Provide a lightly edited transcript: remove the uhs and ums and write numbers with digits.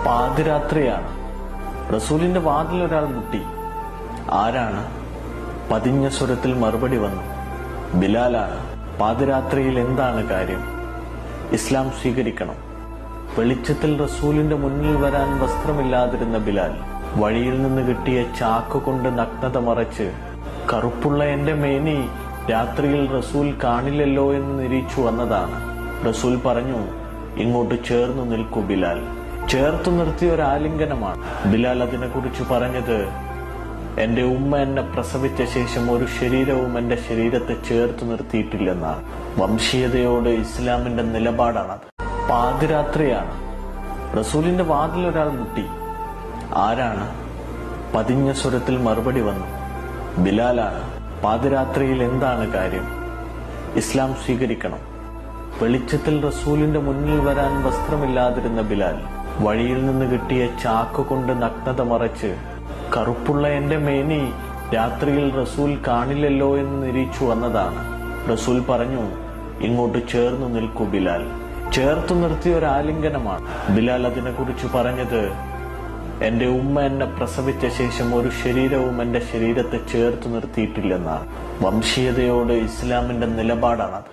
പാതിരാത്രിയാണ്. റസൂലിന്റെ വാതിൽ ഒരാൾ മുട്ടി. ആരാണ്? പതിഞ്ഞ സ്വരത്തിൽ മറുപടി വന്നു. ബിലാലാണ്. പാതിരാത്രിയിൽ എന്താണ് കാര്യം? ഇസ്ലാം സ്വീകരിക്കണം. വെളിച്ചത്തിൽ റസൂലിന്റെ മുന്നിൽ വരാൻ വസ്ത്രമില്ലാതിരുന്ന ബിലാൽ വഴിയിൽ നിന്ന് കിട്ടിയ ചാക്ക് കൊണ്ട് നഗ്നത മറച്ച് കറുപ്പുള്ള എന്റെ മേനി രാത്രിയിൽ റസൂൽ കാണില്ലല്ലോ എന്ന് നിരീച്ചു വന്നതാണ്. റസൂൽ പറഞ്ഞു, ഇങ്ങോട്ട് ചേർന്നു നിൽക്കൂ ബിലാൽ. ചേർത്തു നിർത്തിയ ഒരു ആലിംഗനമാണ്. ബിലാൽ അതിനെക്കുറിച്ച് പറഞ്ഞത്, എന്റെ ഉമ്മ എന്നെ പ്രസവിച്ച ശേഷം ഒരു ശരീരവും എന്റെ ശരീരത്തെ ചേർത്തു നിർത്തിയിട്ടില്ലെന്നാണ്. വംശീയതയോട് ഇസ്ലാമിന്റെ നിലപാടാണത്. പാതിരാത്രിയാണ്. റസൂലിന്റെ വാതിൽ ഒരാൾ മുട്ടി. ആരാണ്? പതിഞ്ഞ സ്വരത്തിൽ മറുപടി വന്നു. ബിലാലാണ്. പാതിരാത്രിയിൽ എന്താണ് കാര്യം? ഇസ്ലാം സ്വീകരിക്കണം. വെളിച്ചത്തിൽ റസൂലിന്റെ മുന്നിൽ വരാൻ വസ്ത്രമില്ലാതിരുന്ന ബിലാൽ വഴിയിൽ നിന്ന് കിട്ടിയ ചാക്ക് കൊണ്ട് നഗ്നത മറച്ച് കറുപ്പുള്ള എന്റെ മേനി രാത്രിയിൽ റസൂൽ കാണില്ലല്ലോ എന്ന് നിരീച്ചു വന്നതാണ്. റസൂൽ പറഞ്ഞു, ഇങ്ങോട്ട് ചേർന്നു നിൽക്കൂ ബിലാൽ. ചേർത്തു നിർത്തിയ ഒരു ആലിംഗനമാണ്. ബിലാൽ അതിനെക്കുറിച്ച് പറഞ്ഞത്, എന്റെ ഉമ്മ എന്നെ പ്രസവിച്ച ശേഷം ഒരു ശരീരവും എന്റെ ശരീരത്തെ ചേർത്തു നിർത്തിയിട്ടില്ലെന്നാണ്. വംശീയതയോട് ഇസ്ലാമിന്റെ നിലപാടാണത്.